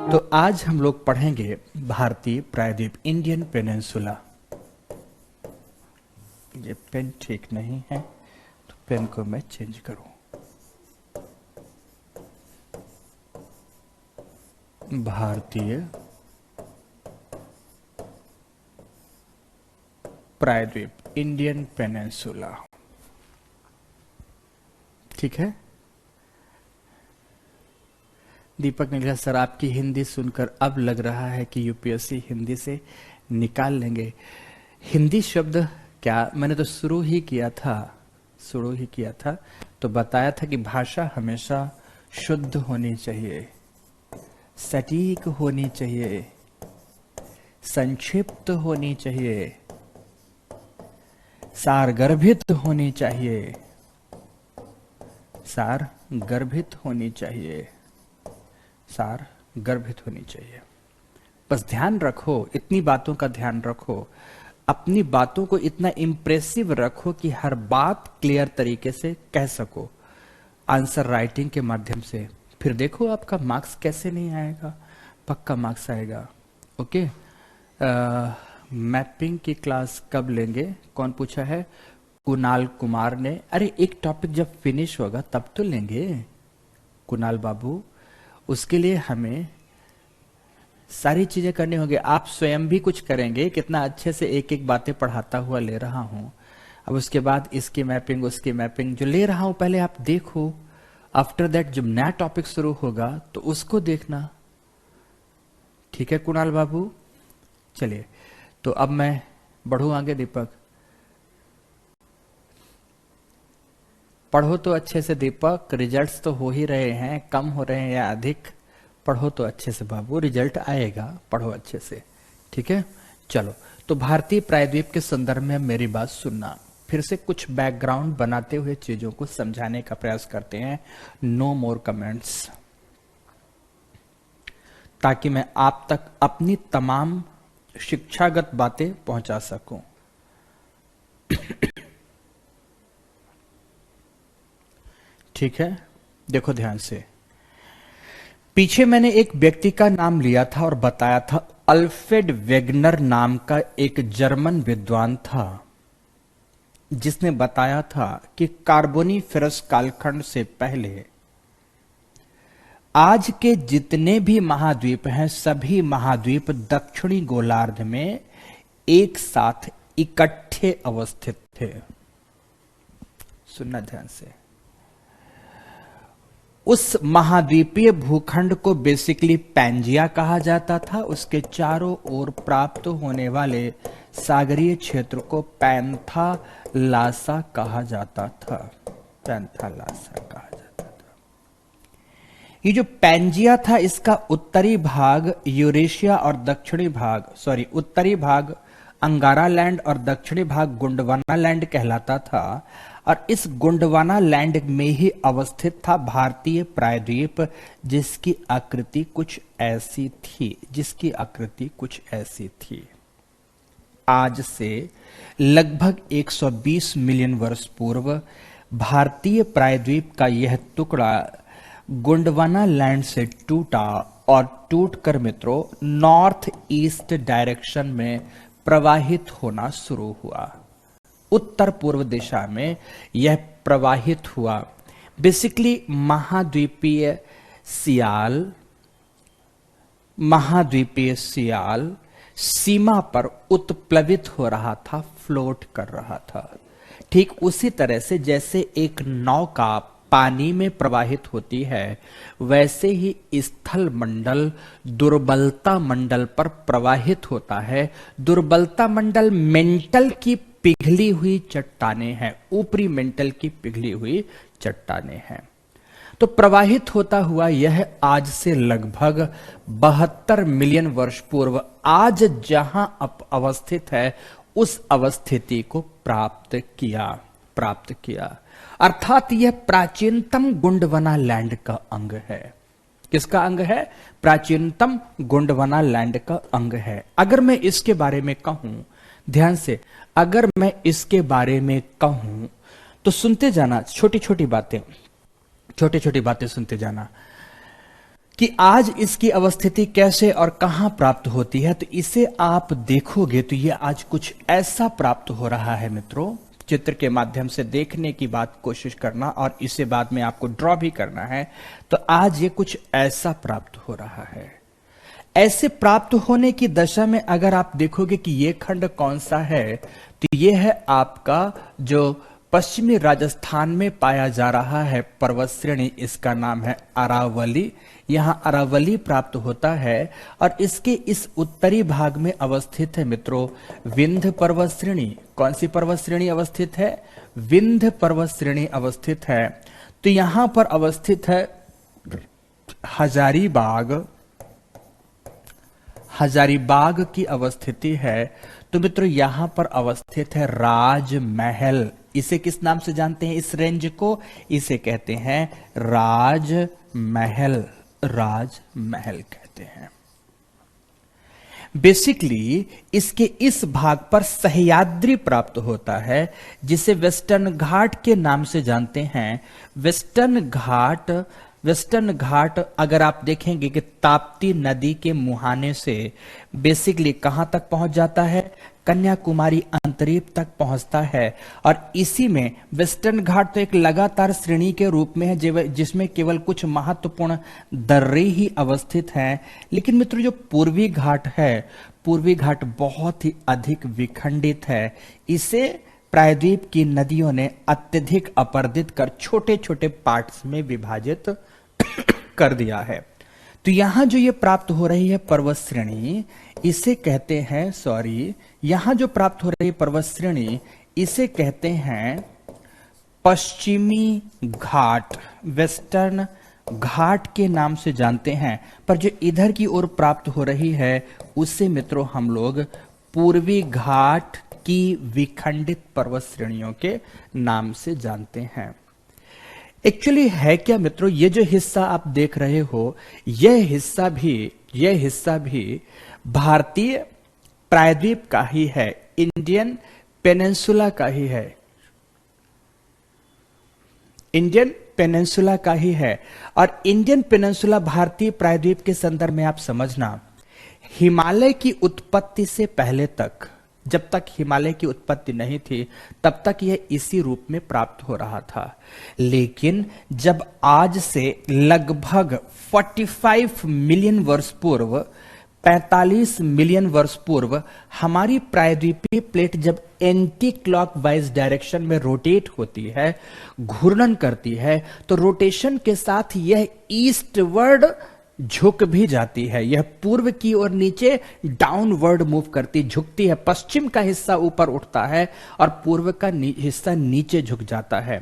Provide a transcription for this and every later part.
तो आज हम लोग पढ़ेंगे भारतीय प्रायद्वीप, इंडियन पेनिनसुला। ये पेन ठीक नहीं है तो पेन को मैं चेंज करूं। भारतीय प्रायद्वीप, इंडियन पेनिनसुला। ठीक है। दीपक ने कहा सर आपकी हिंदी सुनकर अब लग रहा है कि यूपीएससी हिंदी से निकाल लेंगे। हिंदी शब्द क्या, मैंने तो शुरू ही किया था तो बताया था कि भाषा हमेशा शुद्ध होनी चाहिए, सटीक होनी चाहिए, संक्षिप्त होनी चाहिए, सारगर्भित होनी चाहिए, सारगर्भित होनी चाहिए, सारगर्भित होनी चाहिए। बस ध्यान रखो, इतनी बातों का ध्यान रखो, अपनी बातों को इतना इंप्रेसिव रखो कि हर बात क्लियर तरीके से कह सको आंसर राइटिंग के माध्यम से। फिर देखो आपका मार्क्स कैसे नहीं आएगा, पक्का मार्क्स आएगा। ओके। मैपिंग की क्लास कब लेंगे, कौन पूछा है? कुणाल कुमार ने। अरे एक टॉपिक जब फिनिश होगा तब तो लेंगे कुणाल बाबू, उसके लिए हमें सारी चीजें करनी होगी। आप स्वयं भी कुछ करेंगे, कितना अच्छे से एक एक बातें पढ़ाता हुआ ले रहा हूं। अब उसके बाद इसकी मैपिंग, उसकी मैपिंग जो ले रहा हूं पहले आप देखो, आफ्टर दैट जब नया टॉपिक शुरू होगा तो उसको देखना। ठीक है कुणाल बाबू, चलिए तो अब मैं बढ़ूं आगे। दीपक पढ़ो तो अच्छे से दीपक, रिजल्ट्स तो हो ही रहे हैं, कम हो रहे हैं या अधिक। पढ़ो तो अच्छे से बाबू, रिजल्ट आएगा, पढ़ो अच्छे से। ठीक है, चलो तो भारतीय प्रायद्वीप के संदर्भ में मेरी बात सुनना। फिर से कुछ बैकग्राउंड बनाते हुए चीजों को समझाने का प्रयास करते हैं। नो मोर कमेंट्स, ताकि मैं आप तक अपनी तमाम शिक्षागत बातें पहुंचा सकूं। ठीक है, देखो ध्यान से। पीछे मैंने एक व्यक्ति का नाम लिया था और बताया था, अल्फ्रेड वेगनर नाम का एक जर्मन विद्वान था, जिसने बताया था कि कार्बोनिफेरस कालखंड से पहले आज के जितने भी महाद्वीप हैं, सभी महाद्वीप दक्षिणी गोलार्ध में एक साथ इकट्ठे अवस्थित थे। सुनना ध्यान से। उस महाद्वीपीय भूखंड को बेसिकली पैंजिया कहा जाता था। उसके चारों ओर प्राप्त होने वाले सागरीय क्षेत्र को पैंथालासा कहा जाता था। पैंथालासा कहा जाता था। ये जो पैंजिया था, इसका उत्तरी भाग यूरेशिया और दक्षिणी भाग, उत्तरी भाग अंगारा लैंड और दक्षिणी भाग गोंडवाना लैंड कहलाता था। और इस गोंडवाना लैंड में ही अवस्थित था भारतीय प्रायद्वीप, जिसकी आकृति कुछ ऐसी थी। आज से लगभग 120 मिलियन वर्ष पूर्व भारतीय प्रायद्वीप का यह टुकड़ा गोंडवाना लैंड से टूटा और टूटकर मित्रों नॉर्थ ईस्ट डायरेक्शन में प्रवाहित होना शुरू हुआ। उत्तर पूर्व दिशा में यह प्रवाहित हुआ। बेसिकली महाद्वीपीय सियाल सीमा पर उत्प्लवित हो रहा था, फ्लोट कर रहा था। ठीक उसी तरह से जैसे एक नौका पानी में प्रवाहित होती है, वैसे ही स्थल मंडल दुर्बलता मंडल पर प्रवाहित होता है। दुर्बलता मंडल मेंटल की पिघली हुई चट्टानें हैं, ऊपरी मेंटल की पिघली हुई चट्टानें हैं। तो प्रवाहित होता हुआ यह आज से लगभग 72 मिलियन वर्ष पूर्व आज जहां अवस्थित है, उस अवस्थिति को प्राप्त किया। अर्थात यह प्राचीनतम गोंडवाना लैंड का अंग है। किसका अंग है? प्राचीनतम गोंडवाना लैंड का अंग है। अगर मैं इसके बारे में कहूं, ध्यान से, अगर मैं इसके बारे में कहूं तो सुनते जाना, छोटी छोटी बातें सुनते जाना। कि आज इसकी अवस्थिति कैसे और कहां प्राप्त होती है, तो इसे आप देखोगे तो ये आज कुछ ऐसा प्राप्त हो रहा है मित्रों। चित्र के माध्यम से देखने की बात कोशिश करना और इसे बाद में आपको ड्रॉ भी करना है। तो आज ये कुछ ऐसा प्राप्त हो रहा है। ऐसे प्राप्त होने की दशा में अगर आप देखोगे कि ये खंड कौन सा है, तो ये है आपका जो पश्चिमी राजस्थान में पाया जा रहा है पर्वत श्रेणी, इसका नाम है अरावली। यहां अरावली प्राप्त होता है और इसके इस उत्तरी भाग में अवस्थित है मित्रों विंध्य पर्वत श्रेणी। कौन सी पर्वत श्रेणी अवस्थित है? विंध्य पर्वत श्रेणी अवस्थित है। तो यहां पर अवस्थित है हजारीबाग। हजारीबाग की अवस्थिति है। तो मित्रों यहां पर अवस्थित है राजमहल। इसे किस नाम से जानते हैं इस रेंज को? इसे कहते हैं राजमहल। राजमहल कहते हैं। बेसिकली इसके इस भाग पर सह्याद्री प्राप्त होता है, जिसे वेस्टर्न घाट के नाम से जानते हैं। वेस्टर्न घाट अगर आप देखेंगे कि ताप्ती नदी के मुहाने से बेसिकली कहां तक पहुंच जाता है? कन्याकुमारी अंतरीप तक पहुंचता है। और इसी में वेस्टर्न घाट तो एक लगातार श्रेणी के रूप में है, जिसमें केवल कुछ महत्वपूर्ण दर्रे ही अवस्थित हैं। लेकिन मित्रों जो पूर्वी घाट है, पूर्वी घाट बहुत ही अधिक विखंडित है। इसे प्रायद्वीप की नदियों ने अत्यधिक अपर्दित कर छोटे छोटे पार्ट्स में विभाजित कर दिया है। तो यहां जो ये प्राप्त हो रही है पर्वत श्रेणी, इसे कहते हैं यहां जो प्राप्त हो रही है पर्वत श्रेणी, इसे कहते हैं पश्चिमी घाट, वेस्टर्न घाट के नाम से जानते हैं। पर जो इधर की ओर प्राप्त हो रही है उसे मित्रों हम लोग पूर्वी घाट की विखंडित पर्वत श्रेणियों के नाम से जानते हैं। एक्चुअली है क्या मित्रों, ये जो हिस्सा आप देख रहे हो, यह हिस्सा भी भारतीय प्रायद्वीप का ही है, इंडियन पेनिनसुला का ही है, इंडियन पेनिनसुला का ही है। और इंडियन पेनिनसुला भारतीय प्रायद्वीप के संदर्भ में आप समझना, हिमालय की उत्पत्ति से पहले तक, जब तक हिमालय की उत्पत्ति नहीं थी, तब तक यह इसी रूप में प्राप्त हो रहा था। लेकिन जब आज से लगभग 45 मिलियन वर्ष पूर्व, 45 मिलियन वर्ष पूर्व हमारी प्रायद्वीपीय प्लेट जब एंटी क्लॉकवाइज डायरेक्शन में रोटेट होती है, घूर्णन करती है, तो रोटेशन के साथ यह ईस्टवर्ड झुक भी जाती है। यह पूर्व की ओर नीचे डाउनवर्ड मूव करती, झुकती है। पश्चिम का हिस्सा ऊपर उठता है और पूर्व का हिस्सा नीचे झुक जाता है।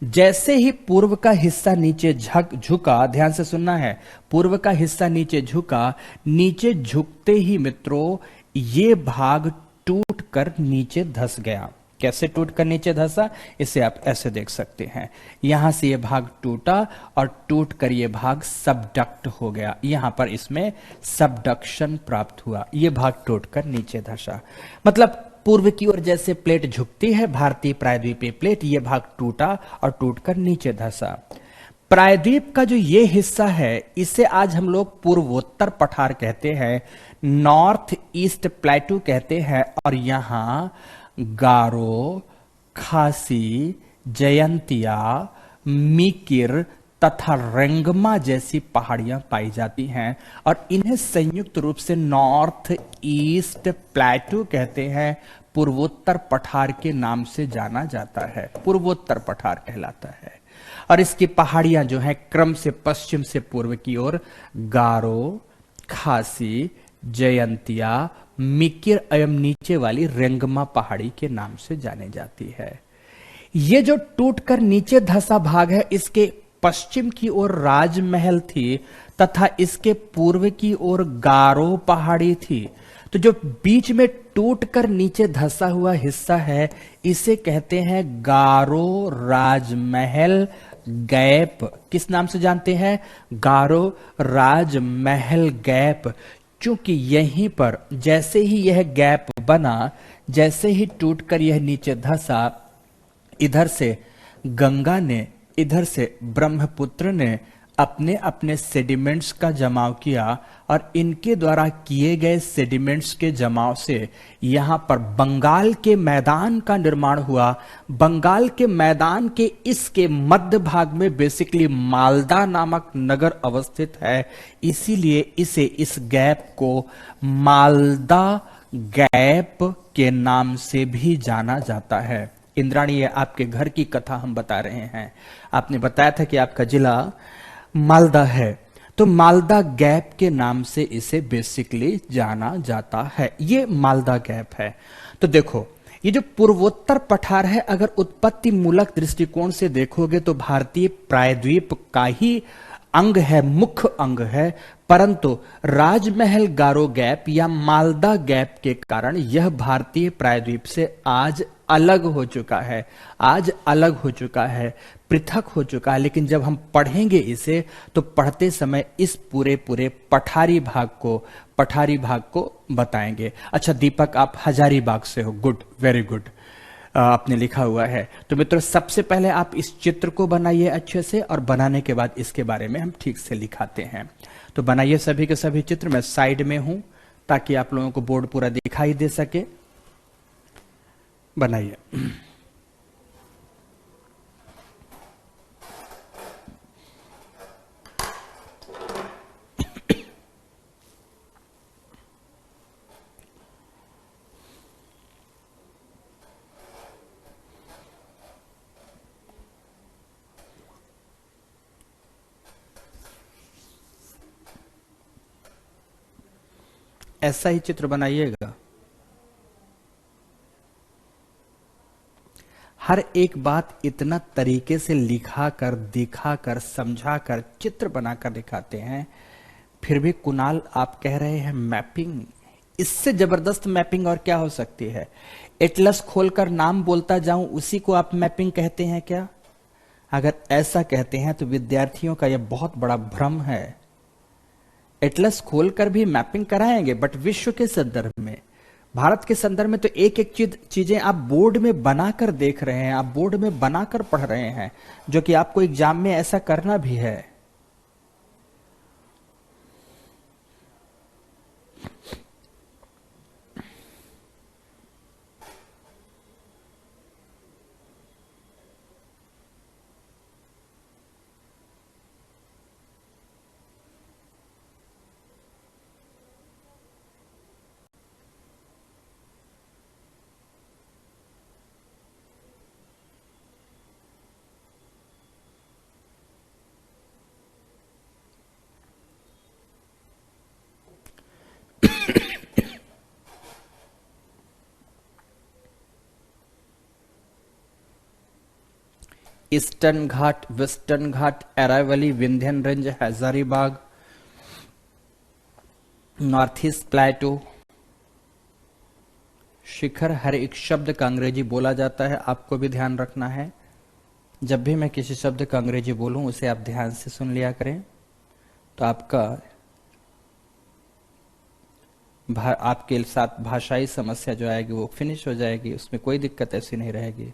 जैसे ही पूर्व का हिस्सा नीचे झुका, ध्यान से सुनना है, पूर्व का हिस्सा नीचे झुका, नीचे झुकते ही मित्रों ये भाग टूट कर नीचे धंस गया। कैसे टूट कर नीचे धंसा, इसे आप ऐसे देख सकते हैं। यहां से यह भाग टूटा और टूट कर यह भाग सबडक्ट हो गया। यहां पर इसमें सबडक्शन प्राप्त हुआ, यह भाग टूट कर नीचे धंसा। मतलब पूर्व की ओर जैसे प्लेट झुकती है, भारतीय प्रायद्वीपीय प्लेट, यह भाग टूटा और टूटकर नीचे धंसा। प्रायद्वीप का जो ये हिस्सा है, इसे आज हम लोग पूर्वोत्तर पठार कहते हैं, नॉर्थ ईस्ट प्लेटू कहते हैं। और यहां गारो, खासी, जयंतिया, मीकिर तथा रेंगमा जैसी पहाड़ियां पाई जाती हैं और इन्हें संयुक्त रूप से नॉर्थ ईस्ट प्लेटू कहते हैं। पूर्वोत्तर पठार के नाम से जाना जाता है, पूर्वोत्तर पठार कहलाता है। और इसकी पहाड़ियां जो हैं क्रम से पश्चिम से पूर्व की ओर गारो, खासी, जयंतिया, मिकिर एवं नीचे वाली रेंगमा पहाड़ी के नाम से जाने जाती है। ये जो टूटकर नीचे धंसा भाग है, इसके पश्चिम की ओर राजमहल थी तथा इसके पूर्व की ओर गारो पहाड़ी थी। तो जो बीच में टूटकर नीचे धंसा हुआ हिस्सा है, इसे कहते हैं गारो राजमहल गैप। किस नाम से जानते हैं? गारो राजमहल गैप। चूंकि यहीं पर जैसे ही यह गैप बना, जैसे ही टूटकर यह नीचे धंसा, इधर से गंगा ने, इधर से ब्रह्मपुत्र ने अपने अपने सेडिमेंट्स का जमाव किया और इनके द्वारा किए गए सेडिमेंट्स के जमाव से यहां पर बंगाल के मैदान का निर्माण हुआ। बंगाल के मैदान के इसके मध्य भाग में बेसिकली मालदा नामक नगर अवस्थित है, इसीलिए इसे इस गैप को मालदा गैप के नाम से भी जाना जाता है। इंद्राणी, ये आपके घर की कथा हम बता रहे हैं। आपने बताया था कि आपका जिला मालदा है, तो मालदा गैप के नाम से इसे बेसिकली जाना जाता है। ये मालदा गैप है। तो देखो, ये जो पूर्वोत्तर पठार है, अगर उत्पत्ति मूलक दृष्टिकोण से देखोगे तो भारतीय प्रायद्वीप का ही अंग है, मुख्य अंग है, परंतु राजमहल गारो गैप या मालदा गैप के कारण यह भारतीय प्रायद्वीप से आज अलग हो चुका है, आज अलग हो चुका है, पृथक हो चुका है। लेकिन जब हम पढ़ेंगे इसे तो पढ़ते समय इस पूरे पूरे पठारी भाग को बताएंगे। अच्छा दीपक, आप हजारीबाग से हो, गुड, वेरी गुड, आपने लिखा हुआ है। तो मित्रों, सबसे पहले आप इस चित्र को बनाइए अच्छे से, और बनाने के बाद इसके बारे में हम ठीक से लिखाते हैं। तो बनाइए सभी के सभी चित्र। मैं साइड में हूं ताकि आप लोगों को बोर्ड पूरा दिखाई दे सके। बनाइए। ऐसा ही चित्र बनाइएगा। हर एक बात इतना तरीके से लिखा कर, दिखा कर, समझा कर, चित्र बनाकर दिखाते हैं, फिर भी कुणाल आप कह रहे हैं मैपिंग। इससे जबरदस्त मैपिंग और क्या हो सकती है? एटलस खोलकर नाम बोलता जाऊं, उसी को आप मैपिंग कहते हैं क्या? अगर ऐसा कहते हैं तो विद्यार्थियों का यह बहुत बड़ा भ्रम है। एटलस खोलकर भी मैपिंग कराएंगे, बट विश्व के संदर्भ में, भारत के संदर्भ में तो एक एक चीजें आप बोर्ड में बनाकर देख रहे हैं, आप बोर्ड में बनाकर पढ़ रहे हैं, जो कि आपको एग्जाम में ऐसा करना भी है। Eastern Ghat, Western Ghat, Aravali, Vindhyan range, Hazaribagh, North East plateau, शिखर। हर एक शब्द का अंग्रेजी बोला जाता है, आपको भी ध्यान रखना है। जब भी मैं किसी शब्द का अंग्रेजी बोलूं उसे आप ध्यान से सुन लिया करें, तो आपके साथ भाषाई समस्या जो आएगी वो फिनिश हो जाएगी, उसमें कोई दिक्कत ऐसी नहीं रहेगी।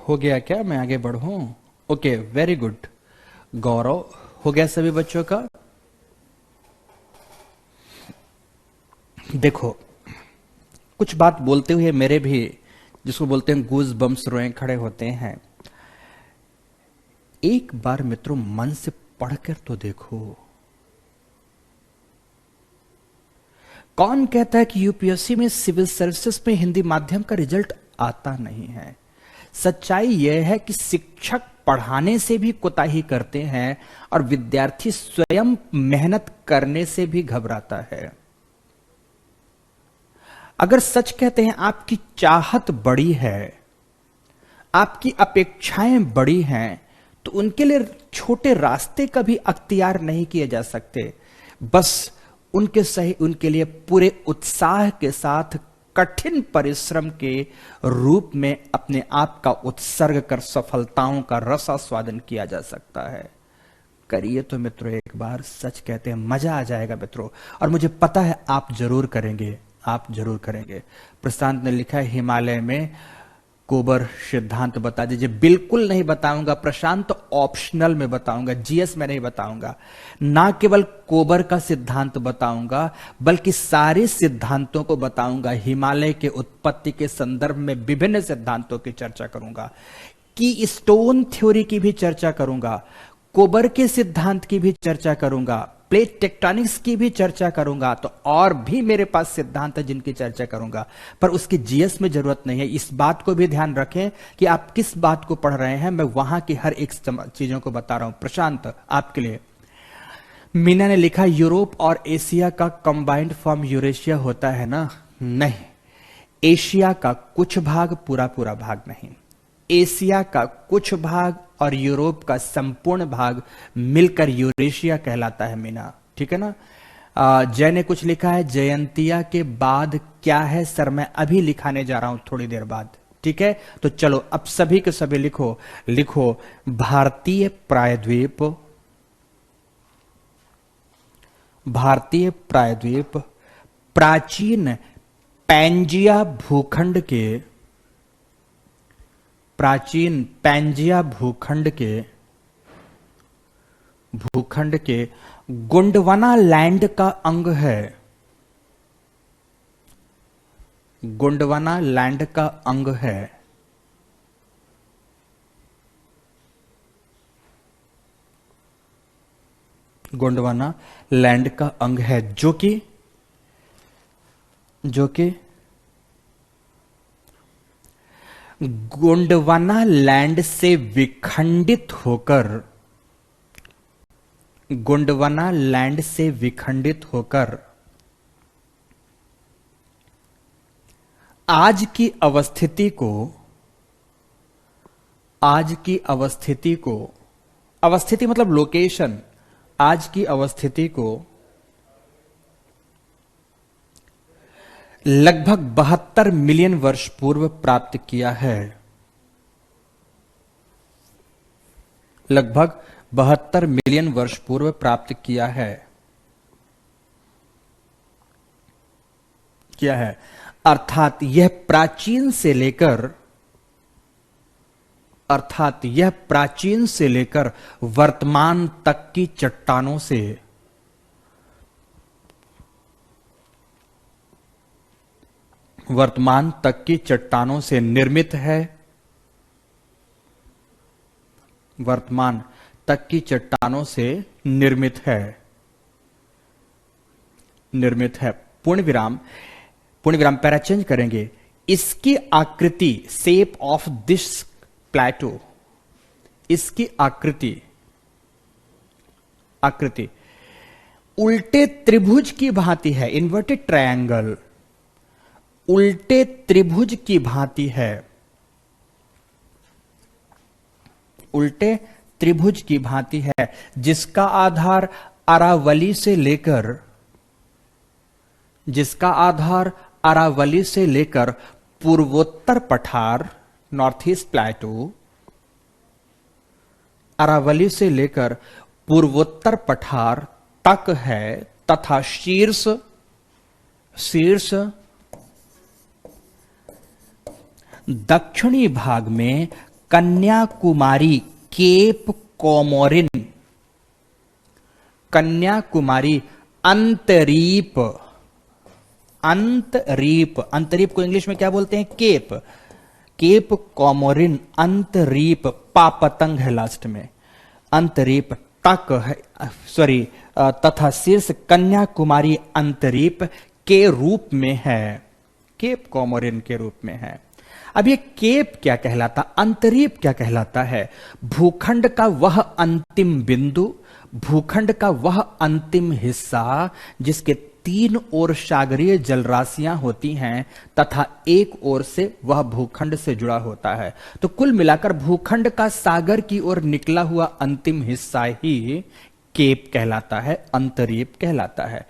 हो गया क्या? मैं आगे बढ़ूं? Okay, very good. गौरव, हो गया सभी बच्चों का? देखो, कुछ बात बोलते हुए मेरे भी, जिसको बोलते हैं गूज बम्स, रोए खड़े होते हैं। एक बार मित्रों मन से पढ़कर तो देखो। कौन कहता है कि यूपीएससी में सिविल सर्विसेज में हिंदी माध्यम का रिजल्ट आता नहीं है? सच्चाई यह है कि शिक्षक पढ़ाने से भी कोताही करते हैं और विद्यार्थी स्वयं मेहनत करने से भी घबराता है। अगर सच कहते हैं आपकी चाहत बड़ी है, आपकी अपेक्षाएं बड़ी हैं, तो उनके लिए छोटे रास्ते कभी अख्तियार नहीं किए जा सकते। बस उनके लिए पूरे उत्साह के साथ कठिन परिश्रम के रूप में अपने आप का उत्सर्ग कर सफलताओं का रसास्वादन किया जा सकता है। करिए तो मित्रों, एक बार सच कहते हैं मजा आ जाएगा मित्रों, और मुझे पता है आप जरूर करेंगे, आप जरूर करेंगे। प्रशांत ने लिखा है हिमालय में कोबर सिद्धांत बता दीजिए। बिल्कुल नहीं बताऊंगा प्रशांत, तो ऑप्शनल में बताऊंगा, जीएस में नहीं बताऊंगा। ना केवल कोबर का सिद्धांत बताऊंगा बल्कि सारे सिद्धांतों को बताऊंगा। हिमालय के उत्पत्ति के संदर्भ में विभिन्न सिद्धांतों की चर्चा करूंगा, की स्टोन थ्योरी की भी चर्चा करूंगा, कोबर के सिद्धांत की भी चर्चा करूंगा, प्लेट टेक्टोनिक्स की भी चर्चा करूंगा। तो और भी मेरे पास सिद्धांत है जिनकी चर्चा करूंगा, पर उसकी जीएस में जरूरत नहीं है। इस बात को भी ध्यान रखें कि आप किस बात को पढ़ रहे हैं, मैं वहां की हर एक चीजों को बता रहा हूं। प्रशांत आपके लिए मीना ने लिखा यूरोप और एशिया का कंबाइंड फॉर्म यूरेशिया होता है ना? नहीं, एशिया का कुछ भाग, पूरा पूरा भाग नहीं। एशिया का कुछ भाग और यूरोप का संपूर्ण भाग मिलकर यूरेशिया कहलाता है मीना, ठीक है ना? जय ने कुछ लिखा है जयंतिया के बाद क्या है सर, मैं अभी लिखाने जा रहा हूं थोड़ी देर बाद, ठीक है? तो चलो अब सभी के सभी लिखो, लिखो भारतीय प्रायद्वीप, भारतीय प्रायद्वीप प्राचीन पैंजिया भूखंड के, प्राचीन पैंजिया भूखंड के गोंडवाना लैंड का अंग है। गोंडवाना लैंड का अंग है। गोंडवाना लैंड का अंग है जो कि गोंडवाना लैंड से विखंडित होकर, गोंडवाना लैंड से विखंडित होकर आज की अवस्थिति को, आज की अवस्थिति को, अवस्थिति मतलब लोकेशन, आज की अवस्थिति को लगभग 72 मिलियन वर्ष पूर्व प्राप्त किया है। लगभग 72 मिलियन वर्ष पूर्व प्राप्त किया है, क्या है? अर्थात यह प्राचीन से लेकर, अर्थात यह प्राचीन से लेकर वर्तमान तक की चट्टानों से, वर्तमान तक की चट्टानों से निर्मित है। वर्तमान तक की चट्टानों से निर्मित है, निर्मित है। पूर्ण विराम, पूर्ण विराम पैरा चेंज करेंगे। इसकी आकृति, शेप ऑफ दिस प्लेटो, इसकी आकृति, आकृति उल्टे त्रिभुज की भांति है। इन्वर्टेड ट्रायंगल उल्टे त्रिभुज की भांति है, उल्टे त्रिभुज की भांति है, जिसका आधार अरावली से लेकर, जिसका आधार अरावली से लेकर पूर्वोत्तर पठार, नॉर्थ ईस्ट प्लेटो, अरावली से लेकर पूर्वोत्तर पठार तक है, तथा शीर्ष, शीर्ष दक्षिणी भाग में कन्याकुमारी, केप कोमोरिन, कन्याकुमारी अंतरीप, अंतरीप, अंतरीप को इंग्लिश में क्या बोलते हैं? केप, केप कोमोरिन अंतरीप, पापतंग है लास्ट में, अंतरीप तक है, सॉरी, तथा शीर्ष कन्याकुमारी अंतरीप के रूप में है, केप कोमोरिन के रूप में है। अब ये केप क्या कहलाता, अंतरीप क्या कहलाता है? भूखंड का वह अंतिम बिंदु, भूखंड का वह अंतिम हिस्सा जिसके तीन ओर सागरीय जलराशियां होती हैं तथा एक ओर से वह भूखंड से जुड़ा होता है। तो कुल मिलाकर भूखंड का सागर की ओर निकला हुआ अंतिम हिस्सा ही केप कहलाता है, अंतरीप कहलाता है।